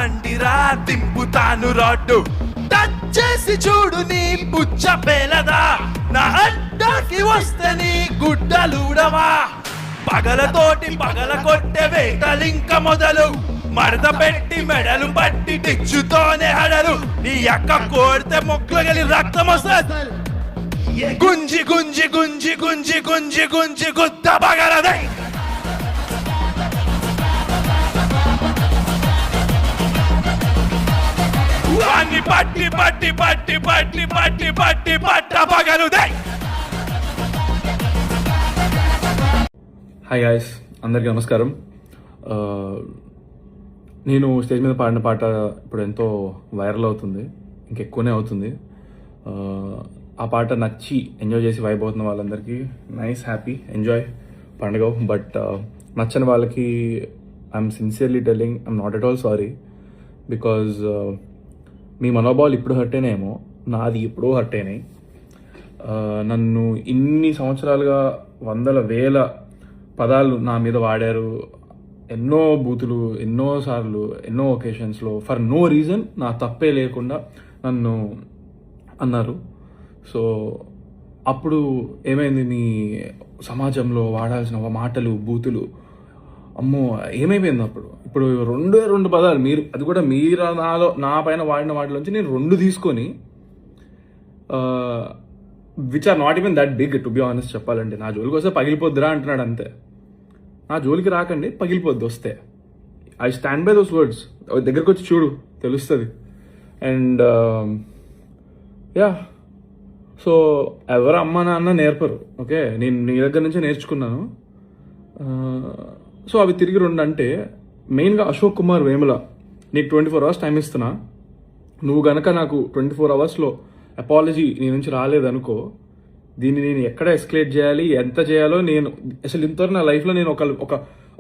బండిరా దింపుతాను rod touch చేసి చూడు నీ పుచ్చ పేలదా నా అడ్డాకి వస్తే నీ గుడ్డలుడవా పగలతోటి పగల కొట్టే వేటలింక మొదలు మడత పెట్టి మెడలు పట్టి టిచ్చుతోనే హడలు నీ అక్క కోడితే మొక్కగలి రక్తం వస్తుంది గుంజి గుంజి గుంజి గుంజి గుంజి గుంజి గుద్ద పగలదై వాణ్ణి పట్టి పట్టి పట్టి పట్టి పట్టి పట్టి పట్ట పగలుదై. హాయ్ గాయ్స్, అందరికీ నమస్కారం. నేను స్టేజ్ మీద పాడిన పాట ఇప్పుడు ఎంతో వైరల్ అవుతుంది, ఇంకెక్కువనే అవుతుంది. ఆ పాట నచ్చి ఎంజాయ్ చేసి వైబ్ అవుతున్న వాళ్ళందరికీ నైస్, హ్యాపీ, ఎంజాయ్ పండుగ. బట్ నచ్చని వాళ్ళకి I'm sincerely telling I'm not at all sorry. Because మీ మనోభావాలు ఇప్పుడు హర్ట్ అయినాయేమో, నాది ఎప్పుడో హర్ట్ అయినాయి. నన్ను ఇన్ని సంవత్సరాలుగా వందల వేల పదాలు నా మీద వాడారు, ఎన్నో బూతులు, ఎన్నోసార్లు, ఎన్నో ఒకేషన్స్లో ఫర్ నో రీజన్, నా తప్పే లేకుండా నన్ను అన్నారు. సో అప్పుడు ఏమైంది, నీ సమాజంలో వాడాల్సిన మాటలు, బూతులు, అమ్మో ఏమైపోయింది అప్పుడు. ఇప్పుడు రెండు పదాలు మీరు, అది కూడా మీరు నా పైన వాడిన వాటిలోంచి నేను 2 తీసుకొని which are not even that big to be honest చెప్పాలంటే. నా జోలికి వస్తే పగిలిపోద్దురా అంటున్నాడు అంతే. నా జోలికి రాకండి, పగిలిపోద్ది వస్తే. I stand by those words. దగ్గరకు వచ్చి చూడు, తెలుస్తుంది. అండ్ యా, సో ఎవరు అమ్మ నాన్న నేర్పరు, ఓకే, నేను నీ దగ్గర నుంచే నేర్చుకున్నాను. సో అవి తిరిగి 2 అంటే మెయిన్గా అశోక్ కుమార్ వేముల, నీకు 24 hours టైం ఇస్తున్నా. నువ్వు గనక నాకు 24 hours అపాలజీ నీ నుంచి రాలేదనుకో, దీన్ని నేను ఎక్కడ ఎస్కలేట్ చేయాలి, ఎంత చేయాలో నేను అసలు ఇంతవరకు నా లైఫ్లో నేను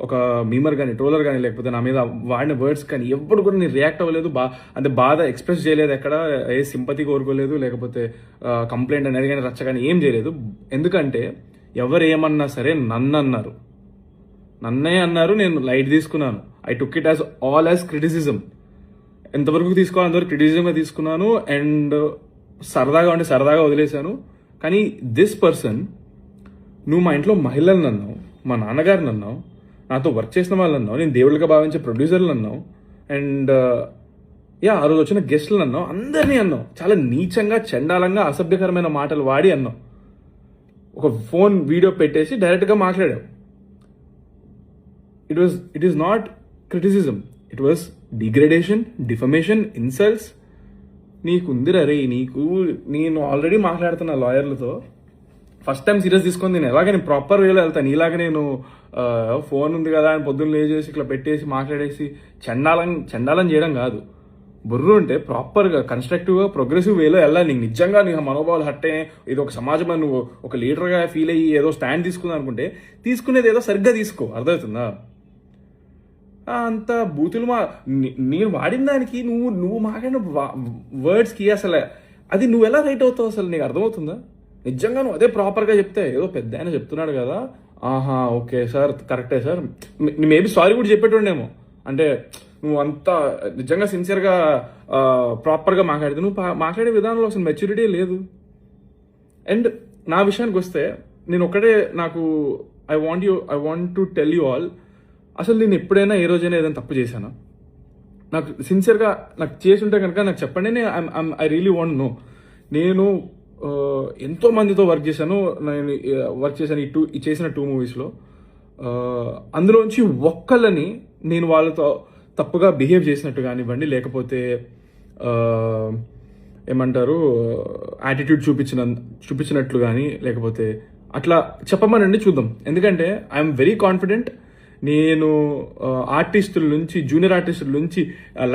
ఒక మీమర్ కానీ, ట్రోలర్ కానీ, లేకపోతే నా మీద వాడిన వర్డ్స్ కానీ ఎప్పుడు కూడా నేను రియాక్ట్ అవ్వలేదు. అంటే బాధ ఎక్స్ప్రెస్ చేయలేదు, ఎక్కడ ఏ సింపతి కోరుకోలేదు, లేకపోతే కంప్లైంట్ అనేది కానీ, రచ్చ కానీ ఏం చేయలేదు. ఎందుకంటే ఎవరు ఏమన్నా సరే నన్నే అన్నారు, నేను లైట్ తీసుకున్నాను. I took it as all as criticism. ఎంతవరకు తీసుకోవాలి అంతవరకు క్రిటిసిజంగా తీసుకున్నాను. అండ్ సరదాగా అంటే సరదాగా వదిలేశాను. కానీ దిస్ పర్సన్, నువ్వు మా ఇంట్లో మహిళలను అన్నావు, మా నాన్నగారిని అన్నావు, నాతో వర్క్ చేసిన వాళ్ళు అన్నావు, నేను దేవుళ్ళగా భావించే ప్రొడ్యూసర్లు అన్నావు, అండ్ ఆ రోజు వచ్చిన గెస్టులను అన్నావు, అందరినీ అన్నావు. చాలా నీచంగా, చండాలంగా, అసభ్యకరమైన మాటలు వాడి అన్నావు. ఒక ఫోన్ వీడియో పెట్టేసి డైరెక్ట్గా మాట్లాడావు. It is not criticism. It was degradation, defamation, insults. నీకుందిరా రే, నేను ఆల్రెడీ మాట్లాడుతున్నా లాయర్లతో. ఫస్ట్ టైం సీరియస్ తీసుకొని నేను ప్రాపర్ వేలో వెళ్తాను. ఇలాగ నేను ఫోన్ ఉంది కదా అని పొద్దున్న లేచేసి ఇట్లా పెట్టేసి మాట్లాడేసి చండాలం చేయడం కాదు. బుర్రు ఉంటే ప్రాపర్గా, కన్స్ట్రక్టివ్గా, ప్రోగ్రెసివ్ వేలో వెళ్ళాలి. నీకు నిజంగా నీ మనోభావాలు హట్టే, ఇది ఒక సమాజం నువ్వు ఒక లీడర్గా ఫీల్ అయ్యి ఏదో స్టాండ్ తీసుకుందాం అనుకుంటే, తీసుకునేది ఏదో సరిగ్గా తీసుకో. అర్థమవుతుందా? అంత బూతులు నేను వాడిన దానికి నువ్వు మాట్లాడిన వర్డ్స్కి అసలు అది నువ్వు ఎలా రైట్ అవుతావు అసలు నీకు అర్థమవుతుందా? నిజంగా నువ్వు అదే ప్రాపర్గా చెప్తే, ఏదో పెద్ద ఆయన చెప్తున్నాడు కదా, ఆహా ఓకే సార్, కరెక్టే సార్, మేబీ సారీ కూడా చెప్పేటోడేమో. అంటే నువ్వు అంతా నిజంగా సిన్సియర్గా ప్రాపర్గా మాట్లాడితే, నువ్వు మాట్లాడే విధానంలో అసలు మెచ్యూరిటీ లేదు. అండ్ నా విషయానికి వస్తే, నేను ఒకటే, నాకు I want to tell you all, అసలు నేను ఎప్పుడైనా ఏ రోజైనా ఏదైనా తప్పు చేశానా? నాకు సిన్సియర్గా నాకు చేసి ఉంటే కనుక నాకు చెప్పండి. I really want know. నేను ఎంతో మందితో వర్క్ చేశాను. ఈ చేసిన 2 మూవీస్లో అందులోంచి ఒక్కళ్ళని నేను వాళ్ళతో తప్పుగా బిహేవ్ చేసినట్టు కానివ్వండి, లేకపోతే ఏమంటారు యాటిట్యూడ్ చూపించినట్లు కానీ, లేకపోతే అట్లా చెప్పమనండి చూద్దాం. ఎందుకంటే ఐఎమ్ వెరీ కాన్ఫిడెంట్. నేను ఆర్టిస్టుల నుంచి, జూనియర్ ఆర్టిస్టుల నుంచి,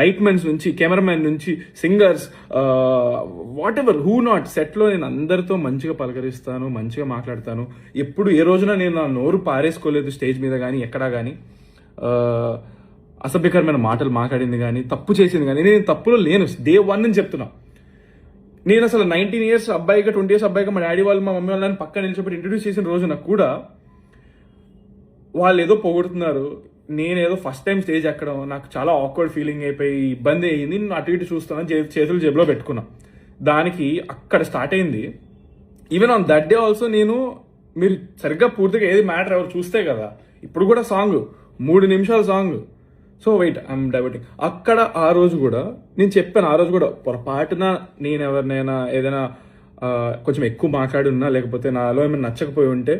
లైట్మెన్స్ నుంచి, కెమెరామెన్ నుంచి, singers, what ever, who not, సెట్లో నేను అందరితో మంచిగా పలకరిస్తాను, మంచిగా మాట్లాడతాను. ఎప్పుడు ఏ రోజున నేను నా నోరు పారేసుకోలేదు స్టేజ్ మీద కానీ, ఎక్కడా కానీ అసభ్యకరమైన మాటలు మాట్లాడింది కానీ, తప్పు చేసింది కానీ. నేను తప్పులో లేను, డే 1 అని చెప్తున్నా. నేను అసలు 19 years అబ్బాయిగా, 20 years అబ్బాయిగా మా డాడీ వాళ్ళు, మా మమ్మీ వాళ్ళని పక్కన నిలిచిపెట్టి ఇంట్రడ్యూస్ చేసిన రోజున కూడా వాళ్ళు ఏదో పొగుడుతున్నారు, నేనేదో ఫస్ట్ టైం స్టేజ్ ఎక్కడం నాకు చాలా ఆక్వర్డ్ ఫీలింగ్ అయిపోయి ఇబ్బంది అయ్యింది. నేను అటు ఇటు చూస్తున్నాను, చేతులు జేబులో పెట్టుకున్నా. దానికి అక్కడ స్టార్ట్ అయింది. Even on that day also నేను, మీరు సరిగ్గా పూర్తిగా ఏది మ్యాటర్ ఎవరు చూస్తే కదా, ఇప్పుడు కూడా సాంగ్ 3 నిమిషాల song. So wait, I'm diverting. అక్కడ ఆ రోజు కూడా నేను చెప్పాను, ఆ రోజు కూడా పొరపాటున నేను ఎవరినైనా ఏదైనా కొంచెం ఎక్కువ మాట్లాడి ఉన్నా, లేకపోతే నాలో ఏమైనా నచ్చకపోయి ఉంటే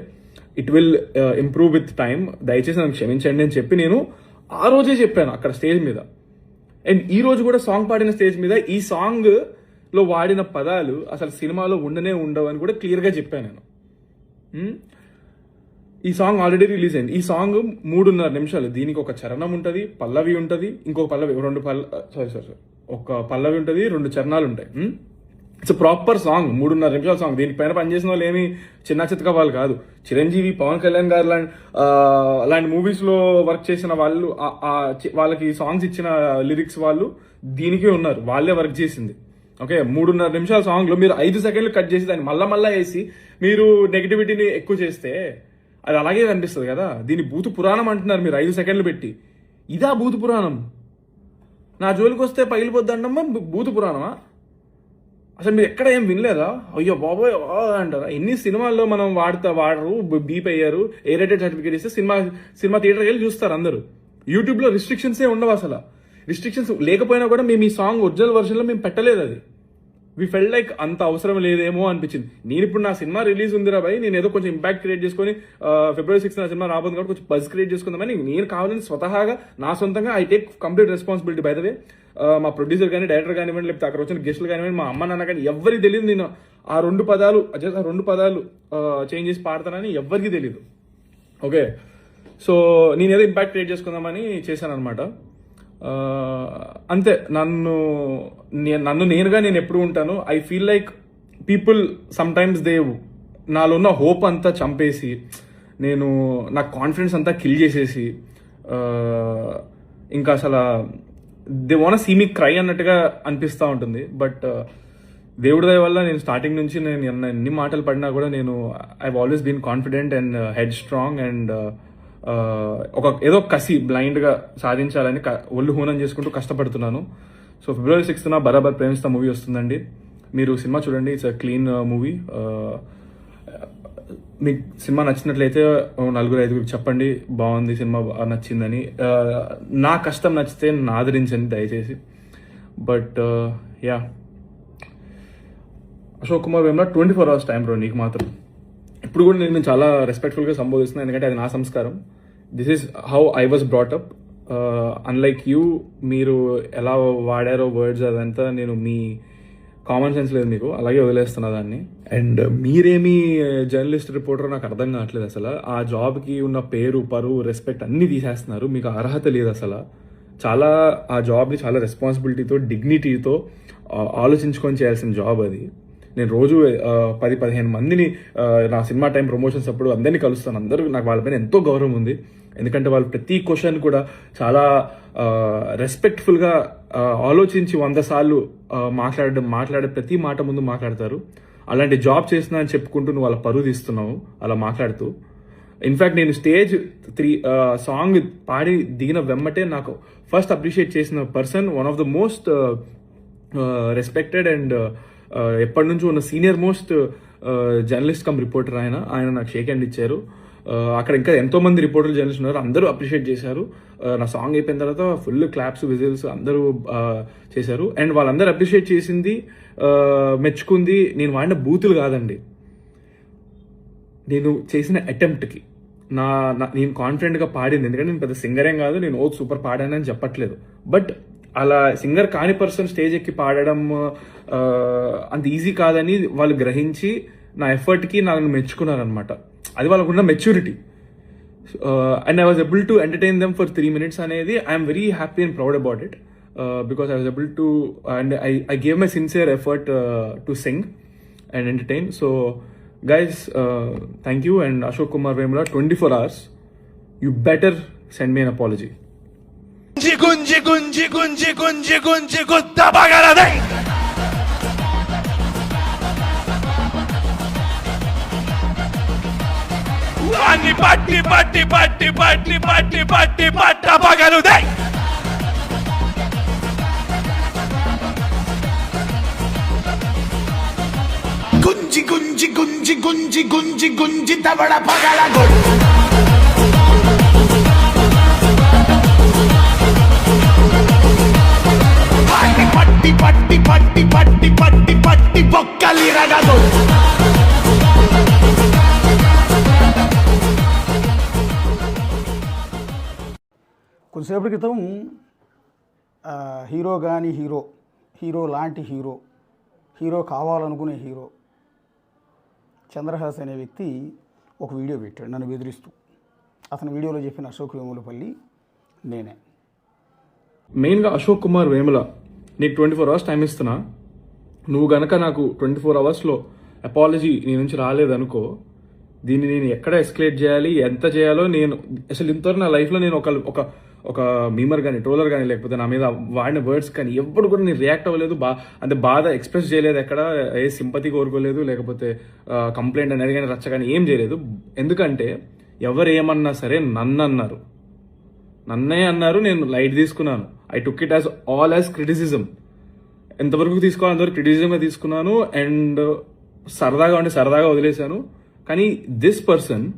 it will improve with time, దయచేసి నన్ను క్షమించండి అని చెప్పి నేను ఆ రోజే చెప్పాను అక్కడ స్టేజ్ మీద. అండ్ ఈ రోజు కూడా సాంగ్ పాడిన స్టేజ్ మీద ఈ సాంగ్ లో వాడిన పదాలు అసలు సినిమాలో ఉండనే ఉండవు అని కూడా క్లియర్గా చెప్పాను నేను. ఈ సాంగ్ ఆల్రెడీ రిలీజ్ అయింది. ఈ సాంగ్ 3.5 నిమిషాలు. దీనికి ఒక చరణం ఉంటుంది, పల్లవి ఉంటుంది, ఇంకొక పల్లవి, ఒక పల్లవి ఉంటుంది, 2 చరణాలు ఉంటాయి. ఇట్స్ ప్రాపర్ సాంగ్, 3.5 నిమిషాల సాంగ్. దీనిపైన పనిచేసిన వాళ్ళు ఏమి చిన్న చితక వాళ్ళు కాదు. చిరంజీవి, పవన్ కళ్యాణ్ గారు అలాంటి మూవీస్ లో వర్క్ చేసిన వాళ్ళు, వాళ్ళకి సాంగ్స్ ఇచ్చిన లిరిక్స్ వాళ్ళు దీనికే ఉన్నారు, వాళ్ళే వర్క్ చేసింది. ఓకే, 3.5 నిమిషాల సాంగ్ లో మీరు 5 సెకండ్లు కట్ చేసి దాన్ని మళ్ళా వేసి మీరు నెగిటివిటీని ఎక్కువ చేస్తే అది అలాగే కనిపిస్తుంది కదా. దీన్ని భూత పురాణం అంటున్నారు మీరు 5 సెకండ్లు పెట్టి. ఇదా భూత పురాణం? నా జోలికి వస్తే పగిలిపోద్దమ్మా భూత పురాణమా? అసలు మీరు ఎక్కడ ఏం వినలేదా? అయ్యో బాబోయ్ అంటారా? ఎన్ని సినిమాల్లో మనం వాడరు, బీప్ అయ్యారు, ఏ రేటెడ్ సర్టిఫికేట్ ఇస్తే సినిమా థియేటర్కి వెళ్ళి చూస్తారు అందరూ. యూట్యూబ్లో రిస్ట్రిక్షన్సే ఉండవు. అసలు రిస్ట్రిక్షన్స్ లేకపోయినా కూడా మేము ఈ సాంగ్ ఒరిజినల్ వర్షన్లో మేము పెట్టలేదు. అది వి ఫెల్ లైక్ అంత అవసరం లేదేమో అనిపించింది. నేను ఇప్పుడు నా సినిమా రిలీజ్ ఉందిరా భయ్, నేను ఏదో కొంచెం ఇంపాక్ట్ క్రియేట్ చేసుకొని February 6 నా సినిమా రాబోతుంది కాబట్టి కొంచెం బజ్ క్రియేట్ చేసుకుందామని నేను కావాలని స్వతహాగా నా సొంతంగా I take complete responsibility. By the way, మా ప్రొడ్యూసర్ కానీ, డైరెక్టర్ కానివ్వండి, లేకపోతే అక్కడ వచ్చిన గెస్టులు కానివ్వండి, మా అమ్మ నాన్న కానీ ఎవరికి తెలియదు నేను ఆ 2 పదాలు చేంజ్ చేసి పాడతానని ఎవరికి తెలియదు. ఓకే, సో నేను ఏదో ఇంపాక్ట్ క్రియేట్ చేసుకుందామని చేశాను అనమాట. అంతే. నన్ను నేనుగా నేను ఎప్పుడు ఉంటాను. I feel like people some times నాలో ఉన్న హోప్ అంతా చంపేసి, నా కాన్ఫిడెన్స్ అంతా కిల్ చేసేసి, ఇంకా అసలు they want see me cry అన్నట్టుగా అనిపిస్తూ ఉంటుంది. బట్ దేవుడి దయ వల్ల నేను స్టార్టింగ్ నుంచి నేను ఎన్ని మాటలు పడినా కూడా నేను I always been confident and headstrong and ఏదో కసి బ్లైండ్ గా సాధించాలని ఒళ్ళు హూనం చేసుకుంటూ కష్టపడుతున్నాను. సో February 6న బరాబర్ ప్రేమిస్తా మూవీ వస్తుందండి. మీరు సినిమా చూడండి. It's a clean movie. మీకు సినిమా నచ్చినట్లయితే 4-5 చెప్పండి బాగుంది సినిమా, నచ్చిందని. నా కష్టం నచ్చితే నన్ను ఆదరించండి దయచేసి. But yeah, Ashok Kumar Vemla 24 hours time bro నీకు మాత్రం. ఇప్పుడు కూడా నేను చాలా రెస్పెక్ట్ఫుల్గా సంబోధిస్తున్నాను, ఎందుకంటే అది నా సంస్కారం. This is how I was brought up. Unlike you, మీరు ఎలా వాడారో వర్డ్స్ అదంతా నేను మీ కామన్ సెన్స్ లేదు మీకు, అలాగే వదిలేస్తున్నా దాన్ని. అండ్ మీరేమి జర్నలిస్ట్ రిపోర్టర్ నాకు అర్థం కావట్లేదు. అసలు ఆ జాబ్కి ఉన్న పేరు, పరువు, రెస్పెక్ట్ అన్నీ తీసేస్తున్నారు. మీకు అర్హత లేదు అసలు. ఆ జాబ్ని చాలా రెస్పాన్సిబిలిటీతో, డిగ్నిటీతో ఆలోచించుకొని చేయాల్సిన జాబ్ అది. నేను రోజు 10-15 మందిని నా సినిమా టైం ప్రమోషన్స్ అప్పుడు అందరినీ కలుస్తాను. అందరూ నాకు వాళ్ళపైన ఎంతో గౌరవం ఉంది. ఎందుకంటే వాళ్ళు ప్రతి క్వశ్చన్ కూడా చాలా రెస్పెక్ట్ఫుల్గా ఆలోచించి 100 సార్లు మాట్లాడే ప్రతి మాట ముందు మాట్లాడతారు. అలాంటి జాబ్ చేసినా అని చెప్పుకుంటూ నువ్వు వాళ్ళ పరువు తీస్తున్నావు అలా మాట్లాడుతూ. ఇన్ఫ్యాక్ట్ నేను స్టేజ్ 3 సాంగ్ పాడి దిగిన వెమ్మటే నాకు ఫస్ట్ అప్రిషియేట్ చేసిన person, one of the most respected and ఎప్పటి నుంచో ఉన్న senior most journalist come reporter ఆయన నాకు షేక్ హ్యాండ్ ఇచ్చారు. అక్కడ ఇంకా ఎంతో మంది రిపోర్టర్లు, జర్నలిస్ట్ ఉన్నారు, అందరూ అప్రిషియేట్ చేశారు. నా సాంగ్ అయిపోయిన తర్వాత ఫుల్ క్లాప్స్, విజిల్స్ అందరూ చేశారు. అండ్ వాళ్ళందరూ అప్రిషియేట్ చేసింది, మెచ్చుకుంది నేను వాడిన బూతులు కాదండి, నేను చేసిన అటెంప్ట్కి. నేను కాన్ఫిడెంట్గా పాడింది. ఎందుకంటే నేను పెద్ద సింగరేం కాదు, నేను సూపర్ పాడానని చెప్పట్లేదు. బట్ అలా సింగర్ కాని పర్సన్ స్టేజ్ ఎక్కి పాడడం అంత ఈజీ కాదని వాళ్ళు గ్రహించి నా ఎఫర్ట్కి నన్ను మెచ్చుకున్నారనమాట. అది వాళ్ళకున్న maturity. And I was able to entertain them for 3 minutes అనేది I'm very happy and proud about it. Because I was able to, and I gave my sincere effort to sing and entertain. So guys, thank you. And Ashok Kumar Vemula 24 hours, you better send me an apology. గుంజి గుంజి గుంజి గుంజి గుంజి గుద్ద పగలదే. వాణ్ణి పట్టి పట్టి పట్టి పట్టి పట్టి పట్టి పట్ట పగలుదే. గుంజి గుంజి గుంజి గుంజి గుంజి గుంజి తవడ పగల పట్టి పట్టి పట్టి పట్టి పట్టి పట్టి బొక్కలిరగదు. కొద్దిసేపటి క్రితం హీరో కానీ హీరో లాంటి హీరో కావాలనుకునే హీరో చంద్రహాస్ అనే వ్యక్తి ఒక వీడియో పెట్టాడు నన్ను బెదిరిస్తూ. అతని వీడియోలో చెప్పిన అశోక్ వేములపల్లి నేనే. మెయిన్గా అశోక్ కుమార్ వేముల, నీకు 24 hours టైం ఇస్తున్నా. నువ్వు గనక నాకు 24 hours అపాలజీ నీ నుంచి రాలేదనుకో, దీన్ని నేను ఎక్కడ ఎస్కలేట్ చేయాలి, ఎంత చేయాలో నేను అసలు ఇంతవరకు నా లైఫ్లో నేను ఒక మీమర్ కానీ ట్రోలర్ కానీ లేకపోతే నా మీద వాడిన వర్డ్స్ కానీ ఎప్పుడు కూడా నేను రియాక్ట్ అవ్వలేదు. అంటే బాధ ఎక్స్ప్రెస్ చేయలేదు, ఎక్కడ ఏ సింపతి కోరుకోలేదు, లేకపోతే కంప్లైంట్ అనేది కానీ రచ్చ కానీ ఏం చేయలేదు. ఎందుకంటే ఎవరు ఏమన్నా సరే నన్నే అన్నారు, నేను లైట్ తీసుకున్నాను. I took it all as criticism. ఎంతవరకు తీసుకోవాలి అంతవరకు క్రిటిసిజంగా తీసుకున్నాను. అండ్ సరదాగా వదిలేశాను. కానీ దిస్ పర్సన్,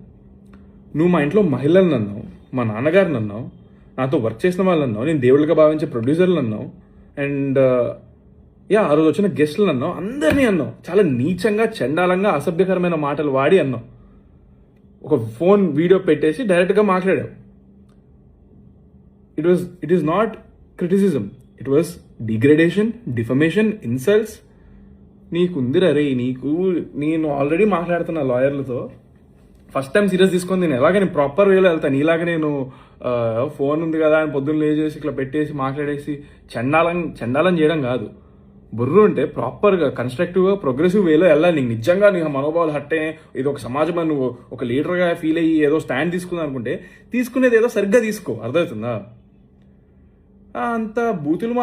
నువ్వు మా ఇంట్లో మహిళలను అన్నావు, మా నాన్నగారిని అన్నావు, నాతో వర్క్ చేసిన వాళ్ళు అన్నావు, నేను దేవుళ్ళగా భావించే ప్రొడ్యూసర్లు అన్నావు, అండ్ ఆ రోజు వచ్చిన గెస్టులను అన్నావు, అందరినీ అన్నావు. చాలా నీచంగా, చండాలంగా, అసభ్యకరమైన మాటలు వాడి అన్నావు. ఒక ఫోన్ వీడియో పెట్టేసి డైరెక్ట్గా మాట్లాడావు. It is not criticism, it was degradation, defamation, insults. నీకుందిరా రే, నేను ఆల్రెడీ మాట్లాడుతున్నా లాయర్లతో. ఫస్ట్ టైం సీరియస్ తీసుకొని నేను ప్రాపర్ వేలో వెళ్తాను. ఇలాగ నేను ఫోన్ ఉంది కదా అని పొద్దున్న లేచేసి ఇట్లా పెట్టేసి మాట్లాడేసి చండాలం చేయడం కాదు. బుర్రు ఉంటే ప్రాపర్గా కన్స్ట్రక్టివ్గా ప్రోగ్రెసివ్ వేలో వెళ్ళాలి. నీకు నిజంగా నీకు మనోభావాలు హట్టే, ఇది ఒక సమాజం నువ్వు ఒక లీడర్గా ఫీల్ అయ్యి ఏదో స్టాండ్ తీసుకుందాం అనుకుంటే తీసుకునేది ఏదో సరిగ్గా తీసుకో. అర్థమవుతుందా? అంత బూతులు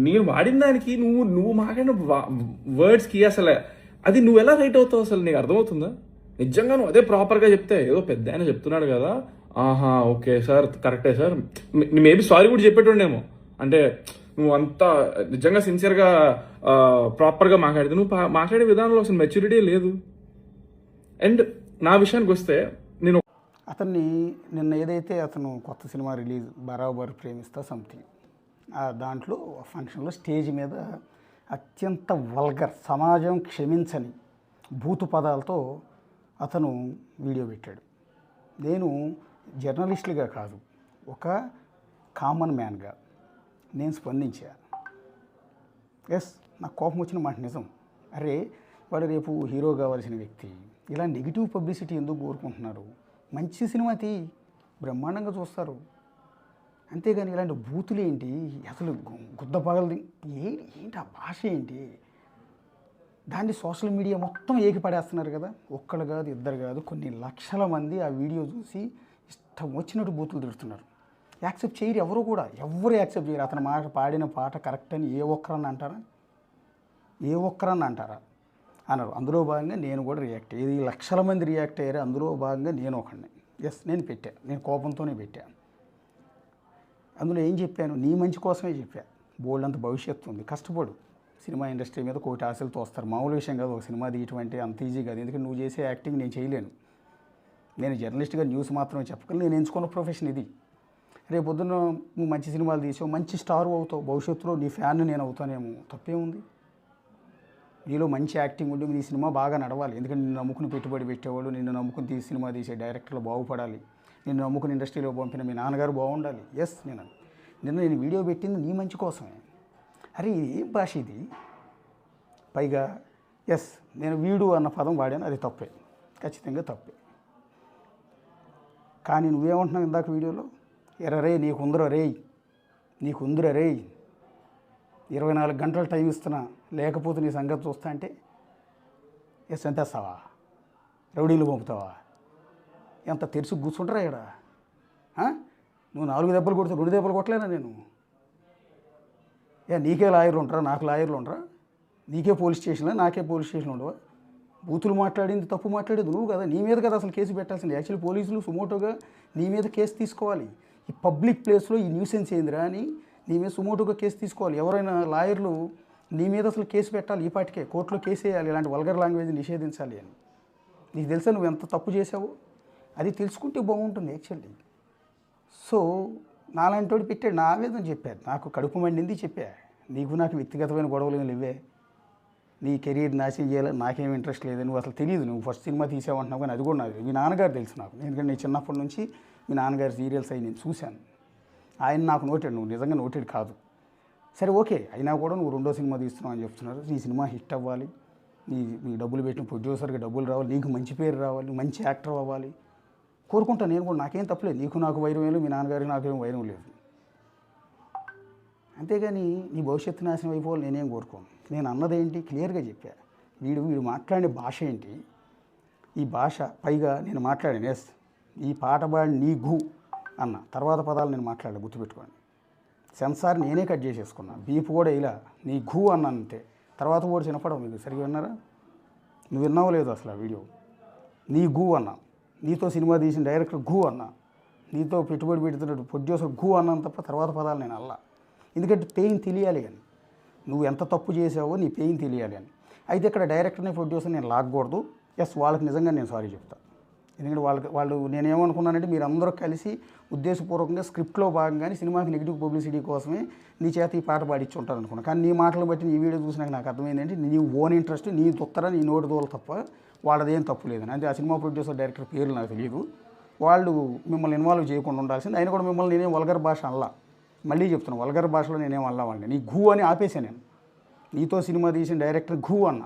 నేను వాడిన దానికి నువ్వు మాట్లాడిన వర్డ్స్కి అసలు అది నువ్వు ఎలా రైట్ అవుతావు అసలు నీకు అర్థమవుతుందా? నిజంగా నువ్వు అదే ప్రాపర్గా చెప్తే ఏదో పెద్ద ఆయన చెప్తున్నాడు కదా, ఆహా ఓకే సార్ కరెక్టే సార్, మేబీ సారీ కూడా చెప్పేటోడేమో. అంటే నువ్వు అంతా నిజంగా సిన్సియర్గా ప్రాపర్గా మాట్లాడితే నువ్వు మాట్లాడే విధానంలో అసలు మెచ్యూరిటీ లేదు. అండ్ నా విషయానికి వస్తే నేను అతన్ని నిన్న ఏదైతే అతను కొత్త సినిమా రిలీజ్ బరాబర్ ప్రేమిస్తా సంథింగ్, దాంట్లో ఫంక్షన్లో స్టేజ్ మీద అత్యంత వల్గర్, సమాజం క్షమించని బూతు పదాలతో అతను వీడియో పెట్టాడు. నేను జర్నలిస్టులుగా కాదు, ఒక కామన్ మ్యాన్గా నేను స్పందించా. నాకు కోపం వచ్చిన మాట నిజం. అరే వాడు రేపు హీరో కావాల్సిన వ్యక్తి, ఇలా నెగిటివ్ పబ్లిసిటీ ఎందుకు కోరుకుంటున్నారు? మంచి సినిమా బ్రహ్మాండంగా చూస్తారు. అంతేగాని ఇలాంటి బూతులు ఏంటి అసలు, గుద్ద పగలది ఏంటి ఆ భాష ఏంటి? దాన్ని సోషల్ మీడియా మొత్తం ఏకిపడేస్తున్నారు కదా. ఒక్కళ్ళు కాదు, ఇద్దరు కాదు, కొన్ని లక్షల మంది ఆ వీడియో చూసి ఇష్టం వచ్చినట్టు బూతులు తిడుతున్నారు. యాక్సెప్ట్ చేయరు ఎవరు కూడా, ఎవరు యాక్సెప్ట్ చేయరు. అతని మాట పాడిన పాట కరెక్ట్ అని ఏ ఒక్కరన్నా అంటారా? అన్నారు. అందులో భాగంగా నేను కూడా రియాక్ట్ అయ్యేది. లక్షల మంది రియాక్ట్ అయ్యారు, అందులో భాగంగా నేను ఒకడిని. నేను పెట్టా, నేను కోపంతోనే పెట్టా. అందులో ఏం చెప్పాను? నీ మంచి కోసమే చెప్పా. బోల్డ్ అంత భవిష్యత్తు ఉంది, కష్టపడు. సినిమా ఇండస్ట్రీ మీద కోటి ఆశలతో వస్తారు. మామూలు విషయం కాదు ఒక సినిమా తీయటం అంటే, అంత ఈజీ కాదు. ఎందుకంటే నువ్వు చేసే యాక్టింగ్ నేను చేయలేను. నేను జర్నలిస్ట్గా న్యూస్ మాత్రమే చెప్పగలను. నేను ఎంచుకున్న ప్రొఫెషన్ ఇది. రేపు పొద్దున్న నువ్వు మంచి సినిమాలు తీసావు, మంచి స్టార్ అవుతావు, భవిష్యత్తులో నీ ఫ్యాన్ నేను అవుతానేమో, తప్పేముంది? నీలో మంచి యాక్టింగ్ ఉండి నీ సినిమా బాగా నడవాలి. ఎందుకంటే నిన్ను నమ్ముకుని పెట్టుబడి పెట్టేవాళ్ళు, నిన్ను నమ్ముకుని సినిమా తీసే డైరెక్టర్లు బాగుపడాలి, నిన్ను నమ్ముకుని ఇండస్ట్రీలో పంపిన మీ నాన్నగారు బాగుండాలి. నేను వీడియో పెట్టింది నీ మంచి కోసమే. అరే ఏం భాష ఇది? పైగా నేను వీడు అన్న పదం వాడాను, అది తప్పే, ఖచ్చితంగా తప్పే. కానీ నువ్వేమంటున్నావు ఇందాక వీడియోలో? ఎర్రరే నీకుందర రేయ్ 24 గంటలు టైం ఇస్తున్నా, లేకపోతే నీ సంగతి చూస్తా అంటే ఎంతేస్తావా? రౌడీలు పంపుతావా? ఎంత తెరిచి కూర్చుంటారా ఇక్కడ? నువ్వు 4 దెబ్బలు కొడితే 2 దెబ్బలు కొట్టలేనా నేను? నీకే లాయర్లు ఉంటారా? నాకు లాయర్లు ఉంటారా? నీకే పోలీస్ స్టేషన్లో, నాకే పోలీస్ స్టేషన్లో ఉండవా? బూతులు మాట్లాడింది, తప్పు మాట్లాడేది నువ్వు కదా, నీ మీద కదా అసలు కేసు పెట్టాల్సింది. యాక్చువల్లీ పోలీసులు సుమోటోగా నీ మీద కేసు తీసుకోవాలి. ఈ పబ్లిక్ ప్లేస్లో ఈ న్యూసెన్స్ ఏందిరా అని నీ మీద సుమోటోగా కేసు తీసుకోవాలి. ఎవరైనా లాయర్లు నీ మీద అసలు కేసు పెట్టాలి, ఈ పాటికే కోర్టులో కేసు వేయాలి, ఇలాంటి వల్గర్ లాంగ్వేజ్ నిషేధించాలి అని. నీకు తెలుసా నువ్వు ఎంత తప్పు చేసావు? అది తెలుసుకుంటే బాగుంటుంది యాక్చువల్లీ. సో నాలాంటి వాడు పెట్టాడు, నా ఆవేదన చెప్పాడు, నాకు కడుపు మండింది చెప్పా. నీకు నాకు వ్యక్తిగతమైన గొడవలు ఏమి లేవే, నీ కెరీర్ నాశనం చేయాలని నాకేం ఇంట్రెస్ట్ లేదు. నువ్వు అసలు తెలియదు, నువ్వు ఫస్ట్ సినిమా తీసావంటున్నావు, కానీ అది కూడా నాకు మీ నాన్నగారు తెలుసు నాకు. ఎందుకంటే నేను చిన్నప్పటి నుంచి మీ నాన్నగారి సీరియల్స్ అవి నేను చూశాను. ఆయన నాకు నోటెడ్, నువ్వు నిజంగా నోటెడ్ కాదు. సరే ఓకే, అయినా కూడా నువ్వు రెండో సినిమా తీస్తున్నావు అని చెప్తున్నారు. నీ సినిమా హిట్ అవ్వాలి, నీ డబ్బులు పెట్టిన ప్రొడ్యూసర్కి డబ్బులు రావాలి, నీకు మంచి పేరు రావాలి, మంచి యాక్టర్ అవ్వాలి కోరుకుంటాను నేను కూడా. నాకేం తప్పలేదు, నీకు నాకు వైరం లేదు, మీ నాన్నగారికి నాకేం వైరం లేదు. అంతేగాని నీ భవిష్యత్తు నాశనం అయిపోవాలి నేనేం కోరుకోను. నేను అన్నదేంటి క్లియర్గా చెప్పా. వీడు మాట్లాడే భాష ఏంటి, ఈ భాష పైగా నేను మాట్లాడాను. ఎస్, ఈ పాట పాడి నీ ఘూ అన్న తర్వాత పదాలు నేను మాట్లాడాను, గుర్తుపెట్టుకోండి. సెన్సార్ నేనే కట్ చేసేసుకున్నా, బీప్ కూడా ఇలా నీ ఘూ అన్నాను అంతే. తర్వాత కూడా చిన్నపడవు, మీకు సరిగ్గా విన్నారా? నువ్వు విన్నావో లేదు అసలు ఆ వీడియో. నీ ఘూ అన్నా, నీతో సినిమా తీసిన డైరెక్టర్ ఘూ అన్నా, నీతో పెట్టుబడి పెడుతున్నట్టు ప్రొడ్యూసర్ ఘూ అన్నాను తప్ప తర్వాత పదాలు నేను అల్లా. ఎందుకంటే పెయిన్ తెలియాలి అని, నువ్వు ఎంత తప్పు చేసావో నీ పెయిన్ తెలియాలి అని. అయితే ఇక్కడ డైరెక్టర్ని ప్రొడ్యూసర్ నేను లాగకూడదు. ఎస్, వాళ్ళకి నిజంగా నేను సారీ చెప్తాను. ఎందుకంటే వాళ్ళు నేనేమనుకున్నానంటే మీరు అందరూ కలిసి ఉద్దేశపూర్వకంగా స్క్రిప్ట్లో భాగంగానే సినిమాకి నెగిటివ్ పబ్లిసిటీ కోసమే నీ చేత ఈ పాట పాడించి ఉంటారు అనుకున్నాను. కానీ నీ మాటలు బట్టి నీ వీడియో చూసినాక నాకు అర్థమైందంటే నీ ఓన్ ఇంట్రెస్ట్, నీ దుత్తర, నీ నోటి దోలు తప్ప వాళ్ళదేం తప్పు లేదని. అంటే ఆ సినిమా ప్రొడ్యూసర్ డైరెక్టర్ పేర్లు నాకు తెలియదు. వాళ్ళు మిమ్మల్ని ఇన్వాల్వ్ చేయకుండా ఉండాల్సింది. ఆయన కూడా మిమ్మల్ని నేనేం వల్గర్ భాష అల్లా, మళ్ళీ చెప్తున్నాను, వల్గర్ భాషలో నేనేం అల్లా వాళ్ళని. నీ ఘూ అని ఆపేసాను నేను. నీతో సినిమా తీసిన డైరెక్టర్ ఘూ అన్న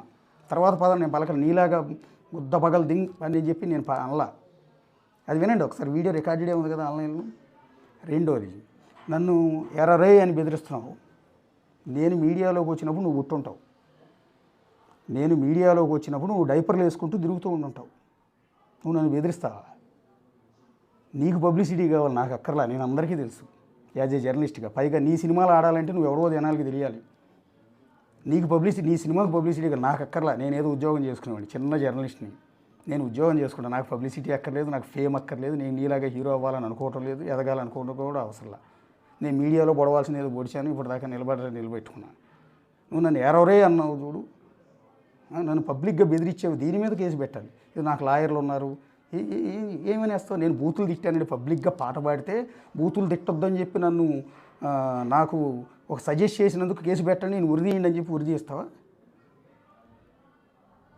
తర్వాత పదాలు నేను పలకలు, నీలాగా ముద్ద పగలు దింగ్ అని చెప్పి నేను అనలా. అది వినండి ఒకసారి, వీడియో రికార్డెడే ఉంది కదా ఆన్లైన్లో. రెండోది, నన్ను ఎర్రరే అని బెదిరిస్తున్నావు. నేను మీడియాలోకి వచ్చినప్పుడు నువ్వు గుర్తుంటావు, నేను మీడియాలోకి వచ్చినప్పుడు నువ్వు డైపర్లు వేసుకుంటూ తిరుగుతూ ఉంటుంటావు. నువ్వు నన్ను బెదిరిస్తావా? నీకు పబ్లిసిటీ కావాలి, నాకు అక్కర్లా, నేను అందరికీ తెలుసు యాజ్ ఏ జర్నలిస్ట్గా. పైగా నీ సినిమాలు ఆడాలంటే నువ్వు ఎవరో జనాలకి తెలియాలి. నీకు పబ్లిసిటీ, నీ సినిమాకి పబ్లిసిటీ కాదు, నాకు అక్కర్లా. నేను ఏదో ఉద్యోగం చేసుకునేవాడిని, చిన్న జర్నలిస్ట్ని, నేను ఉద్యోగం చేసుకుంటాను. నాకు పబ్లిసిటీ అక్కర్లేదు, నాకు ఫేమ్ అక్కర్లేదు, నేను నీలాగా హీరో అవ్వాలని అనుకోవటం లేదు, ఎదగాలనుకోవడం కూడా అవసరంలా. నేను మీడియాలో పొడవాల్సిన ఏదో పొడిచాను, ఇప్పుడు దాకా నిలబెట్టుకున్నాను. నువ్వు నన్ను ఎరవరే అన్నావు చూడు, నన్ను పబ్లిక్గా బెదిరించావు, దీని మీద కేసు పెట్టాలి. ఇది నాకు లాయర్లు ఉన్నారు, ఏమని వేస్తావు? నేను బూతులు తిట్టానండి, పబ్లిక్గా పాట పాడితే బూతులు తిట్టొద్దని చెప్పి నన్ను నాకు ఒక సజెస్ట్ చేసినందుకు కేసు పెట్టండి, నేను ఉరిదీయండి అని చెప్పి ఉరి చేస్తావా?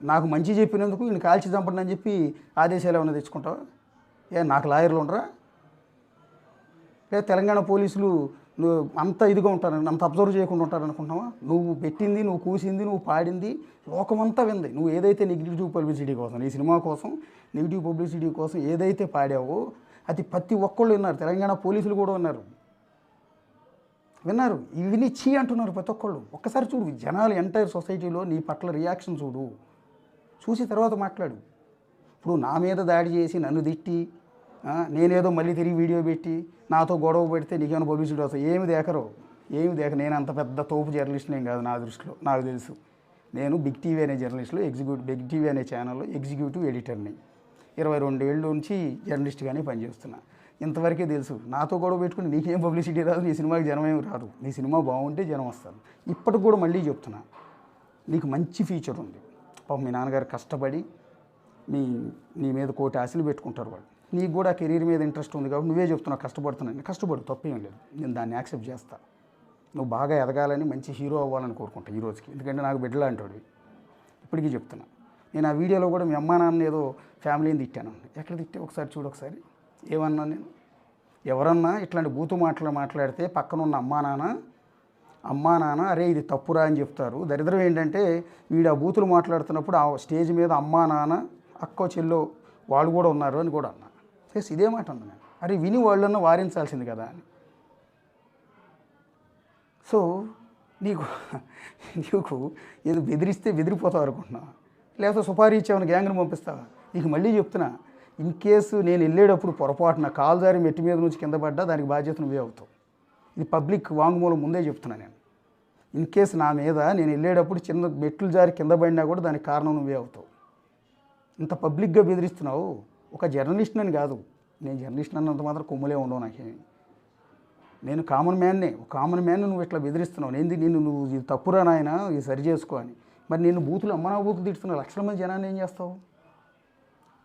నాకు మంచి చెప్పినందుకు నేను కాల్చి చంపండి అని చెప్పి ఆదేశాలు ఏమైనా తెచ్చుకుంటావా? నాకు లాయర్లు ఉండరా? లేదా తెలంగాణ పోలీసులు నువ్వు అంత ఇదిగా ఉంటారు, అంత అబ్జర్వ్ చేయకుండా ఉంటారనుకుంటున్నావా? నువ్వు పెట్టింది, నువ్వు కూసింది, నువ్వు పాడింది లోకమంతా వింది. నువ్వు ఏదైతే నెగిటివ్ పబ్లిసిటీ కోసం, నీ సినిమా కోసం నెగిటివ్ పబ్లిసిటీ కోసం ఏదైతే పాడావో అది ప్రతి ఒక్కళ్ళు విన్నారు. తెలంగాణ పోలీసులు కూడా విన్నారు. ఇవిని చీ అంటున్నారు ప్రతి ఒక్కళ్ళు. ఒక్కసారి చూడు, జనాలు ఎంటైర్ సొసైటీలో నీ పట్ల రియాక్షన్ చూసి తర్వాత మాట్లాడు. ఇప్పుడు నా మీద దాడి చేసి నన్ను తిట్టి నేనేదో మళ్ళీ తిరిగి వీడియో పెట్టి నాతో గొడవ పెడితే నీకేమైనా పబ్లిసిటీ వస్తుంది? ఏమి దేకరు. నేను అంత పెద్ద తోపు జర్నలిస్ట్ని ఏం కాదు నా దృష్టిలో, నాకు తెలుసు. నేను బిగ్ టీవీ అనే జర్నలిస్ట్లో బిగ్ టీవీ అనే ఛానల్లో ఎగ్జిక్యూటివ్ ఎడిటర్ని. 22 ఏళ్ళ నుంచి జర్నలిస్ట్గానే పనిచేస్తున్నా. ఇంతవరకే తెలుసు. నాతో గొడవ పెట్టుకుని నీకేం పబ్లిసిటీ రాదు, నీ సినిమాకి జనం ఏమి రాదు. నీ సినిమా బాగుంటే జనం వస్తారు. ఇప్పటికి కూడా మళ్ళీ చెప్తున్నా, నీకు మంచి ఫీచర్ ఉంది. పాపం మీ నాన్నగారు కష్టపడి నీ మీద కోటి ఆశలు పెట్టుకుంటారు వాళ్ళు. నీకు కూడా కెరీర్ మీద ఇంట్రెస్ట్ ఉంది కాబట్టి నువ్వే చెప్తున్నావు కష్టపడుతున్నాను. కష్టపడు, తప్పేం లేదు, నేను దాన్ని యాక్సెప్ట్ చేస్తా. నువ్వు బాగా ఎదగాలని, మంచి హీరో అవ్వాలని కోరుకుంటా ఈ రోజుకి. ఎందుకంటే నాకు బిడ్డలా అంటాడు. ఇప్పటికీ చెప్తున్నా. నేను ఆ వీడియోలో కూడా మీ అమ్మా నాన్న ఏదో ఫ్యామిలీని తిట్టాను. ఎక్కడ తిట్టే ఒకసారి చూడు. ఒకసారి ఏమన్నా నేను ఎవరన్నా ఇట్లాంటి బూతు మాట్లాడితే పక్కనున్న అమ్మా నాన్న అరే ఇది తప్పురా అని చెప్తారు. దరిద్రం ఏంటంటే వీడు ఆ బూతులు మాట్లాడుతున్నప్పుడు ఆ స్టేజ్ మీద అమ్మా నాన్న అక్కో చెల్లో వాళ్ళు కూడా ఉన్నారు అని కూడా అన్నా. ఎస్, ఇదే మాట అన్నా నేను. అరే విని వాళ్ళన్నా వారించాల్సింది కదా అని. సో నీకు ఏదో బెదిరిస్తే బెదిరిపోతావు అనుకుంటున్నావా? లేకపోతే సుపారీ ఇచ్చామని గ్యాంగ్ని పంపిస్తావా? నీకు మళ్ళీ చెప్తున్నా, ఇన్ కేసు నేను వెళ్ళేటప్పుడు పొరపాటున కాలు జారి మెట్టి మీద నుంచి కింద పడ్డా దానికి బాధ్యత నువ్వే అవుతావు. ఇది పబ్లిక్ వాంగ్మూలం ముందే చెప్తున్నా నేను. ఇన్ కేసు నా మీద నేను వెళ్ళేటప్పుడు చిన్న మెట్లు జారి కింద పడినా కూడా దానికి కారణం నువ్వే అవుతావు. ఇంత పబ్లిక్గా బెదిరిస్తున్నావు. ఒక జర్నలిస్ట్ అని కాదు, నేను జర్నలిస్ట్ అన్నంత మాత్రం కొమ్ములే ఉండవు నాకేమి. నేను కామన్ మ్యాన్నే. ఒక కామన్ మ్యాన్ నువ్వు ఇట్లా బెదిరిస్తున్నావు. నువ్వు ఇది తప్పురా నాయన, ఇది సరి చేసుకో అని. మరి నేను బూతులు అమ్మనా బూతులు తిడుతున్నావు, లక్షల మంది జనాన్ని ఏం చేస్తావు?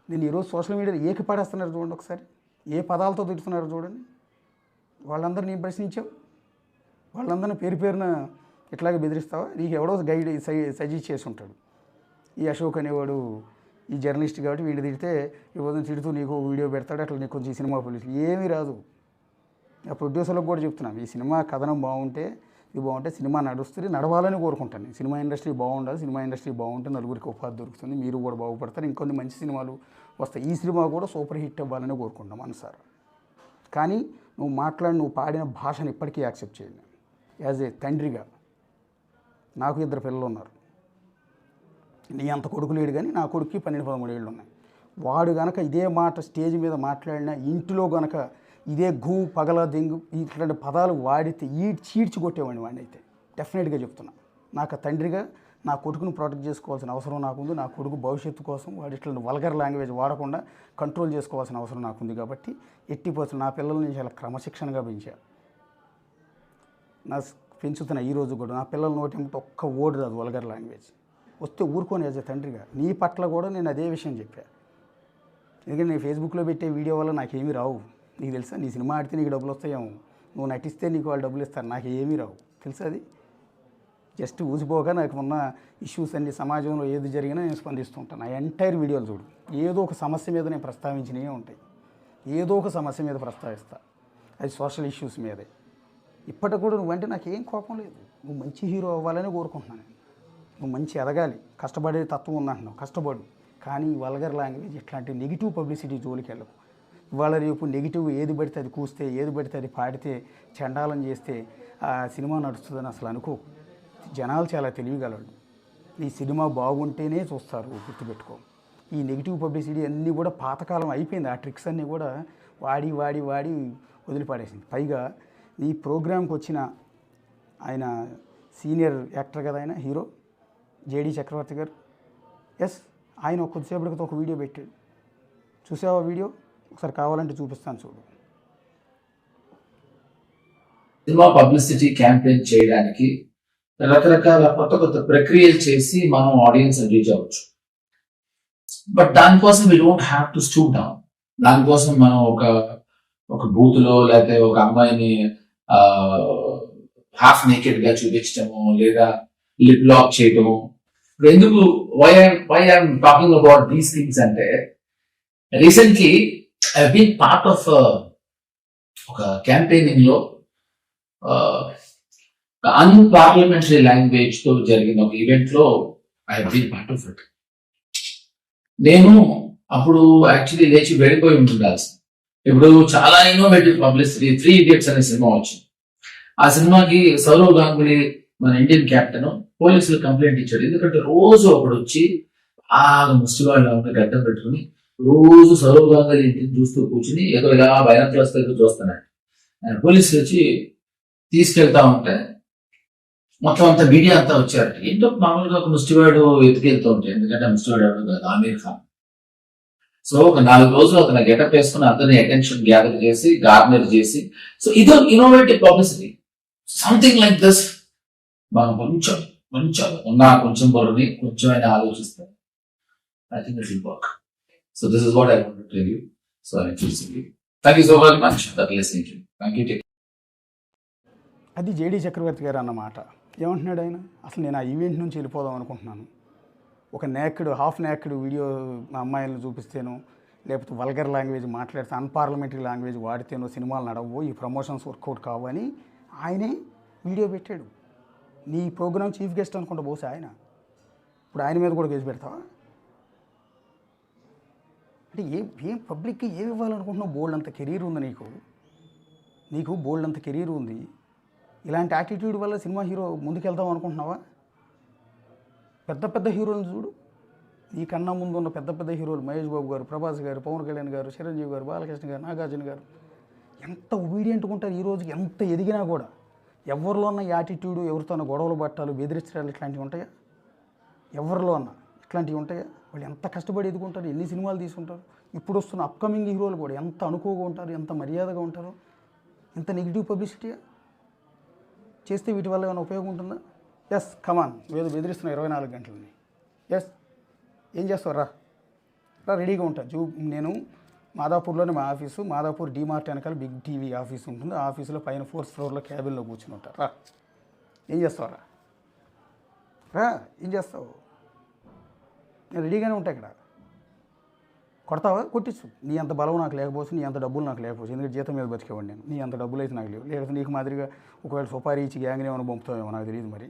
నేను ఈరోజు సోషల్ మీడియాలో ఏకి పడేస్తున్నారు చూడండి ఒకసారి, ఏ పదాలతో తిడుతున్నారు చూడండి. వాళ్ళందరినీ ప్రశ్నించావు, వాళ్ళందరినీ పేరున ఇట్లాగే బెదిరిస్తావా? నీకు ఎవడో గైడ్ సజెస్ట్ చేసి ఉంటాడు, ఈ అశోక్ అనేవాడు ఈ జర్నలిస్ట్ కాబట్టి వీడిని తిడితే ఇవ్వదని తిడుతూ నీకు వీడియో పెడతాడు, అట్లా నీకు కొంచెం సినిమా పోలీసులు ఏమీ రాదు. ఆ ప్రొడ్యూసర్లకు కూడా చెప్తున్నాను, ఈ సినిమా కథనం బాగుంటే ఇది బాగుంటే సినిమా నడుస్తుంది, నడవాలని కోరుకుంటాను. సినిమా ఇండస్ట్రీ బాగుండాలి, సినిమా ఇండస్ట్రీ బాగుంటే నలుగురికి ఉపాధి దొరుకుతుంది, మీరు కూడా బాగుపడతారు, ఇంకొన్ని మంచి సినిమాలు వస్తాయి. ఈ సినిమా కూడా సూపర్ హిట్ అవ్వాలని కోరుకుంటాం మనసారా. కానీ నువ్వు పాడిన భాషను ఇప్పటికీ యాక్సెప్ట్ చేయండి. యాజ్ ఏ తండ్రిగా నాకు 2 పిల్లలు ఉన్నారు. నీ అంత కొడుకు లేడు, కానీ నా కొడుక్కి 12-13 ఏళ్ళు ఉన్నాయి. వాడు గనక ఇదే మాట స్టేజ్ మీద మాట్లాడినా, ఇంటిలో గనక ఇదే పగల దెంగు ఇట్లాంటి పదాలు వాడితే చీడ్చి కొట్టేవాడిని వాడిని. అయితే డెఫినెట్గా చెప్తున్నా, నాకు తండ్రిగా నా కొడుకును ప్రొటెక్ట్ చేసుకోవాల్సిన అవసరం నాకుంది. నా కొడుకు భవిష్యత్తు కోసం వాడు ఇట్లాంటి వల్గర్ లాంగ్వేజ్ వాడకుండా కంట్రోల్ చేసుకోవాల్సిన అవసరం నాకుంది. కాబట్టి నా పిల్లల్ని చాలా క్రమశిక్షణగా పెంచా. పెంచుతున్నా ఈ రోజు కూడా. నా పిల్లల నోటి ఒక్క ఓడి రాదు వల్గర్ లాంగ్వేజ్. వస్తే ఊరుకొని యాజ్ ఎ తండ్రిగా నీ పట్ల కూడా నేను అదే విషయం చెప్పా. ఎందుకంటే నేను ఫేస్బుక్లో పెట్టే వీడియో వల్ల నాకేమీ రావు. నీకు తెలుసా, నీ సినిమా ఆడితే నీకు డబ్బులు వస్తాయేమో, నువ్వు నటిస్తే నీకు వాళ్ళు డబ్బులు ఇస్తారు, నాకు ఏమీ రావు తెలుసా. అది జస్ట్ ఊసిపోగా నాకు ఉన్న ఇష్యూస్ అన్ని సమాజంలో ఏది జరిగినా నేను స్పందిస్తుంటాను. నా ఎంటైర్ వీడియోలు చూడు, ఏదో ఒక సమస్య మీద నేను ప్రస్తావించినవే ఉంటాయి. ఏదో ఒక సమస్య మీద ప్రస్తావిస్తా, అది సోషల్ ఇష్యూస్ మీదే. ఇప్పటికి కూడా నువ్వంటే నాకేం కోపం లేదు. నువ్వు మంచి హీరో అవ్వాలని కోరుకుంటున్నాను. నువ్వు మంచి ఎదగాలి, కష్టపడే తత్వం ఉందంటున్నావు, కష్టపడు. కానీ వల్గర్ లాంగ్వేజ్ ఇట్లాంటి నెగిటివ్ పబ్లిసిటీ జోలికి వెళ్ళకు. ఇవాళ రేపు నెగిటివ్ ఏది పడితే అది కూస్తే, ఏది పడితే అది పాడితే, చండాలం చేస్తే ఆ సినిమా నడుస్తుందని అసలు అనుకో. జనాలు చాలా తెలియగలడు. నీ సినిమా బాగుంటేనే చూస్తారు, గుర్తుపెట్టుకో. ఈ నెగిటివ్ పబ్లిసిటీ అన్నీ కూడా పాతకాలం అయిపోయింది. ఆ ట్రిక్స్ అన్నీ కూడా వాడి వదిలిపడేసింది. పైగా నీ ప్రోగ్రాంకి వచ్చిన ఆయన సీనియర్ యాక్టర్ కదా, ఆయన హీరో జేడీ చక్రవర్తి గారు. ఆయన కొద్దిసేపటికి ఒక వీడియో పెట్టాడు, చూసావా వీడియో? ఒకసారి కావాలంటే చూపిస్తాను చూడు. సినిమా పబ్లిసిటీ క్యాంపెయిన్ చేయడానికి రకరకాల కొత్త ప్రక్రియలు చేసి మనం ఆడియన్స్ రీచ్ అవ్వచ్చు. బట్ దానికోసం we don't have to stoop down. దానికోసం మనం ఒక బూత్ లో లేకపోతే ఒక అమ్మాయిని హాఫ్ నేకెడ్ గా చూపించటము, లేదా లిప్ లాక్ చేయటము. ఎందుకు why I'm talking about these things అంటే, recently I been part of ఒక క్యాంపెయినింగ్ లో అన్పార్లమెంటరీ లాంగ్వేజ్ తో జరిగిన ఒక ఈవెంట్ లో I been part of it. నేను అప్పుడు యాక్చువల్లీ లేచి వెళ్ళిపోయి ఉండాల్సి. ఇప్పుడు చాలా ఇన్నోవేటివ్ పబ్లిసిటీ 3 Idiots అనే సినిమా వచ్చింది. ఆ సినిమాకి సౌరవ్ గాంగులీ మన ఇండియన్ కెప్టెన్ పోలీసులు కంప్లైంట్ ఇచ్చాడు. ఎందుకంటే రోజు ఒకడు వచ్చి బాగా ముష్టివాళ్ళ గడ్డం పెట్టుకుని రోజు సౌరవ్ గాంగులీ ఇంటిని చూస్తూ కూర్చుని ఏదో ఇలా భయంతో చూస్తున్నాడు. పోలీసులు వచ్చి తీసుకెళ్తా ఉంటే మొత్తం అంతా మీడియా అంతా వచ్చారట. ఏంటో మామూలుగా ఒక ముష్టివాడు ఎత్తుకెళ్తూ ఉంటాయి, ఎందుకంటే ముష్టివాడు ఎవరు కాదు, ఆమీర్ ఖాన్. సో ఒక 4 రోజులు అతను గెటప్ వేసుకుని అందరినీ అటెన్షన్ గ్యాదర్ చేసి గార్నర్ చేసి, సో ఇదో innovative publicity. Something like this మనం కొంచెం బుర్రని కొంచెం అయినా ఆలోచిస్తే I think it will work. So this is what I want to tell you. So I choosing you. Thank you so very much for listening to me. Thank you. అది JD చక్రవర్తి గారు అన్నమాట. ఏమంటున్నాడు ఆయన? అసలు నేను ఆ ఈవెంట్ నుంచి వెళ్ళిపోదాం అనుకుంటున్నాను. ఒక హాఫ్ నేక్డ్ వీడియో మా అమ్మాయిలను చూపిస్తేనో, లేకపోతే వల్గర్ లాంగ్వేజ్ మాట్లాడితే, అన్పార్లమెంటరీ లాంగ్వేజ్ వాడితేనో సినిమాలు నడవు, ఈ ప్రమోషన్స్ వర్కౌట్ కావు అని ఆయనే వీడియో పెట్టాడు. నీ ప్రోగ్రామ్ చీఫ్ గెస్ట్ అనుకుంటా బహుశా ఆయన. ఇప్పుడు ఆయన మీద కూడా కేసు పెడతావా? అంటే ఏం పబ్లిక్కి ఏమి ఇవ్వాలనుకుంటున్నావు? బోల్డ్ అంత కెరీర్ ఉంది నీకు బోల్డ్ అంత కెరీర్ ఉంది. ఇలాంటి యాటిట్యూడ్ వల్ల సినిమా హీరో ముందుకెళ్తాం అనుకుంటున్నావా? పెద్ద హీరోలను చూడు, నీకన్నా ముందు ఉన్న పెద్ద హీరోలు మహేష్ బాబు గారు, ప్రభాస్ గారు, పవన్ కళ్యాణ్ గారు, చిరంజీవి గారు, బాలకృష్ణ గారు, నాగార్జున గారు ఎంత ఒబీడియంట్గా ఉంటారు. ఈ రోజుకి ఎంత ఎదిగినా కూడా ఎవరిలో ఉన్న యాటిట్యూడు, ఎవరితో గొడవలు పట్టాలు, బెదిరించడాలు ఇట్లాంటివి ఉంటాయా? ఎవరిలో అన్నా ఇట్లాంటివి ఉంటాయా? వాళ్ళు ఎంత కష్టపడి ఎదుగుంటారు, ఎన్ని సినిమాలు తీసుకుంటారు. ఇప్పుడు వస్తున్న అప్కమింగ్ హీరోలు కూడా ఎంత అనుకోగా ఉంటారు, ఎంత మర్యాదగా ఉంటారు. ఎంత నెగిటివ్ పబ్లిసిటీగా చేస్తే వీటి వల్ల ఏమైనా ఉపయోగం ఉంటుందా? ఎస్ కమాన్, ఏదో బెదిరిస్తున్నా 24 గంటలని. ఎస్ ఏం చేస్తావు రా రెడీగా ఉంటా. నేను మాదాపూర్లోనే మా ఆఫీసు, మాదాపూర్ డీమార్ట్ వెనకాల బిగ్ టీవీ ఆఫీస్ ఉంటుంది. ఆ ఆఫీసులో పైన 4th ఫ్లోర్లో క్యాబిన్లో కూర్చుని ఉంటారు. రా ఏం చేస్తావు రా ఏం చేస్తావు? నేను రెడీగానే ఉంటా ఇక్కడ. కొడతావా? కొట్టించు. నీ అంత బలం నాకు లేకపోవచ్చు, నీ అంత డబ్బులు నాకు లేకపోవచ్చు. ఎందుకంటే జీతం మీద బతికేవాడు నేను. నీ అంత డబ్బులు అయితే నాకు లేవు. లేకపోతే నీకు మాదిరిగా ఒకవేళ సుపారీ ఇచ్చి గ్యాంగ్ని ఏమైనా పంపుతావేమో నాకు తెలియదు మరి.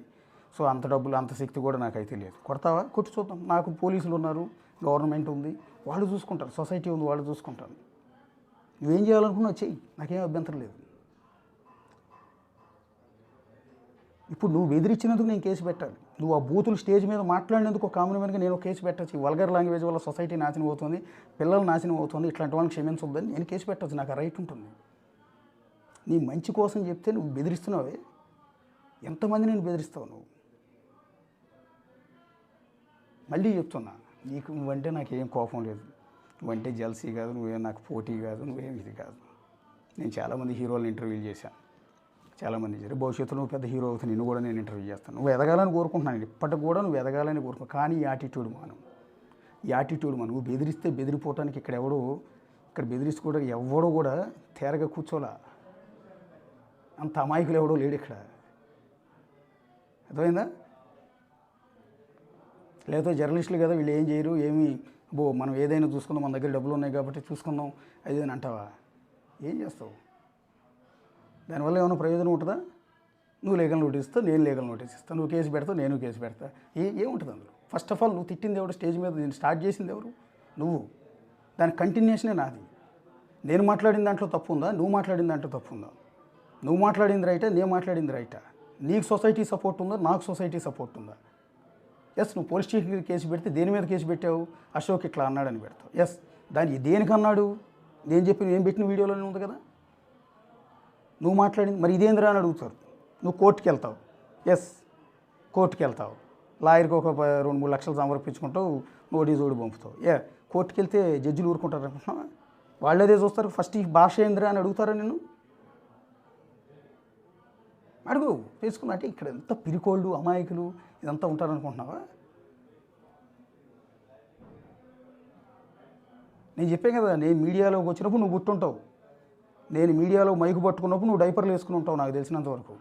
సో అంత డబ్బులు అంత శక్తి కూడా నాకైతే లేదు. కొడతావా? కొట్టి చూద్దాం. నాకు పోలీసులు ఉన్నారు, గవర్నమెంట్ ఉంది, వాళ్ళు చూసుకుంటారు, సొసైటీ ఉంది, వాళ్ళు చూసుకుంటారు. నువ్వేం చేయాలనుకున్నావు చెయ్యి, నాకేం అభ్యంతరం లేదు. ఇప్పుడు నువ్వు బెదిరించినందుకు నేను కేసు పెట్టాలి. నువ్వు ఆ బూతులు స్టేజ్ మీద మాట్లాడినందుకు ఒక కామన్ మ్యాన్గా నేను కేసు పెట్టచ్చు. ఈ వల్గర్ లాంగ్వేజ్ వల్ల సొసైటీ నాశనం అవుతుంది, పిల్లలు నాశనం అవుతుంది, ఇట్లాంటి వాళ్ళని క్షమించొద్దని నేను కేసు పెట్టచ్చు. నాకు ఆ రైట్ ఉంటుంది. నీ మంచి కోసం చెప్తే నువ్వు బెదిరిస్తున్నావే, ఎంతమంది నేను బెదిరిస్తావు నువ్వు? మళ్ళీ చెప్తున్నా, నీకు నువ్వంటే నాకేం కోపం లేదు, నువ్వంటే జల్సీ కాదు, నువ్వేం నాకు పోటీ కాదు, నువ్వేం ఇది కాదు. నేను చాలామంది హీరోలను ఇంటర్వ్యూలు చేశాను, చాలామంది చేశారు. భవిష్యత్తులో నువ్వు పెద్ద హీరో అవుతుంది, నిన్ను కూడా నేను ఇంటర్వ్యూ చేస్తాను. నువ్వు ఎదగాలని కోరుకుంటున్నాను, ఇప్పటికి కూడా నువ్వు ఎదగాలని కోరుకుంటున్నాను. కానీ ఈ యాటిట్యూడ్ మనం నువ్వు బెదిరిస్తే బెదిరిపోవటానికి ఇక్కడ బెదిరించుకోవడానికి ఎవడో కూడా తేరగా కూర్చోలా. అంత అమాయకులు ఎవడో లేడు ఇక్కడ. అర్థమైందా? లేకపోతే జర్నలిస్టులు కదా వీళ్ళు ఏం చేయరు, మనం ఏదైనా చూసుకుందాం, మన దగ్గర డబ్బులు ఉన్నాయి కాబట్టి చూసుకుందాం అది అని అంటావా? ఏం చేస్తావు? దానివల్ల ఏమైనా ప్రయోజనం ఉంటుందా? నువ్వు లీగల్ నోటీస్ ఇస్తావు, నేను లీగల్ నోటీస్ ఇస్తాను, నువ్వు కేసు పెడతావు, నేను కేసు పెడతా. ఏముంటుంది అందులో? ఫస్ట్ ఆఫ్ ఆల్ నువ్వు తిట్టింది ఎవరు? స్టేజ్ మీద నేను స్టార్ట్ చేసింది ఎవరు? నువ్వు. దాని కంటిన్యూషనే నాది. నేను మాట్లాడిన దాంట్లో తప్పు ఉందా? నువ్వు మాట్లాడిన దాంట్లో తప్పు ఉందా? నువ్వు మాట్లాడింది రైటా, నేను మాట్లాడింది రైటా? నీకు సొసైటీ సపోర్ట్ ఉందా, నాకు సొసైటీ సపోర్ట్ ఉందా? ఎస్, నువ్వు పోలీస్ స్టేషన్కి కేసు పెడితే దేని మీద కేసు పెట్టావు? అశోక్ ఇట్లా అన్నాడని పెడతావు. ఎస్, దానికి దేనికి అన్నాడు? నేను చెప్పి నేను పెట్టిన వీడియోలోనే ఉంది కదా. నువ్వు మాట్లాడింది మరి ఇదేందిరా అని అడుగుతారు. నువ్వు కోర్టుకి వెళ్తావు. ఎస్, కోర్టుకి వెళ్తావు, లాయర్కి ఒక 2-3 లక్షలు సమర్పించుకుంటావు, నోటీస్ ఓడి పంపుతావు. కోర్టుకి వెళ్తే జడ్జిలు ఊరుకుంటారు అనుకుంటున్నావా? వాళ్ళు అదే చూస్తారు. ఫస్ట్ ఈ భాష ఏందిరా అని అడుగుతారా నిన్ను? అడుగు, తెలుసుకున్నా. అంటే ఇక్కడ ఎంత పిరికోళ్ళు, అమాయకులు ఇదంతా ఉంటారనుకుంటున్నావా? నేను చెప్పాను కదా, నేను మీడియాలోకి వచ్చినప్పుడు నువ్వు గుర్తుంటావు. నేను మీడియాలో మైకు పట్టుకున్నప్పుడు నువ్వు డైపర్లు వేసుకుని ఉంటావు నాకు తెలిసినంత వరకు.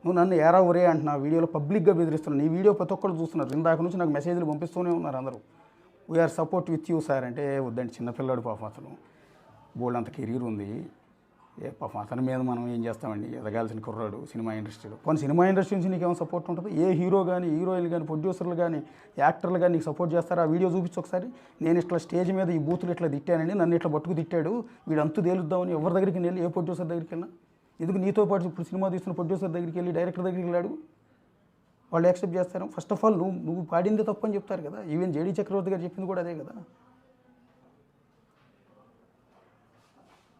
నువ్వు నన్ను ఏరా ఒరే అంటున్నావు, వీడియోలో పబ్లిక్గా బెదిరిస్తున్నావు. నీ వీడియో ప్రతి ఒక్కరు చూస్తున్నారు. ఇందాక నుంచి నాకు మెసేజ్లు పంపిస్తూనే ఉన్నారు అందరూ. We are support with you sir అంటే వద్దండి, చిన్నపిల్లాడు పాపం, అతను బోల్డ్ అంత కెరీర్ ఉంది. పాపం అతని మీద మనం ఏం చేస్తామండి? ఎదగాల్సిన కుర్రాడు సినిమా ఇండస్ట్రీలో. కొన్ని సినిమా ఇండస్ట్రీ నుంచి నీకేమో సపోర్ట్ ఉంటుంది? ఏ హీరో కానీ, హీరోయిన్లు కానీ, ప్రొడ్యూసర్లు కానీ, యాక్టర్లు కానీ నీకు సపోర్ట్ చేస్తారా? ఆ వీడియో చూపించు ఒకసారి. నేను ఇట్లా స్టేజ్ మీద ఈ బూతులు ఇట్లా తిట్టానండి, నన్ను ఇట్లా పట్టుకు తిట్టాడు, వీడు అంతు తేలుద్దామని ఎవరి దగ్గరికి వెళ్ళి, ఏ ప్రొడ్యూసర్ దగ్గరికి వెళ్ళినా, ఎందుకు నీతో పాటు ఇప్పుడు సినిమా తీస్తున్న ప్రొడ్యూసర్ దగ్గరికి వెళ్ళి, డైరెక్టర్ దగ్గరికి వెళ్ళాడు, వాళ్ళు యాక్సెప్ట్ చేస్తారు? ఫస్ట్ ఆఫ్ ఆల్ నువ్వు పాడిందే తప్పు అని చెప్తారు కదా. ఈవెన్ జేడీ చక్రవర్తి గారు చెప్పింది కూడా అదే కదా.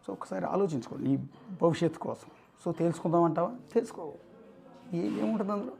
సో ఒకసారి ఆలోచించుకో నీ భవిష్యత్తు కోసం. సో తెలుసుకుందామంటావా? తెలుసుకో. ఏముంటుంది అందులో?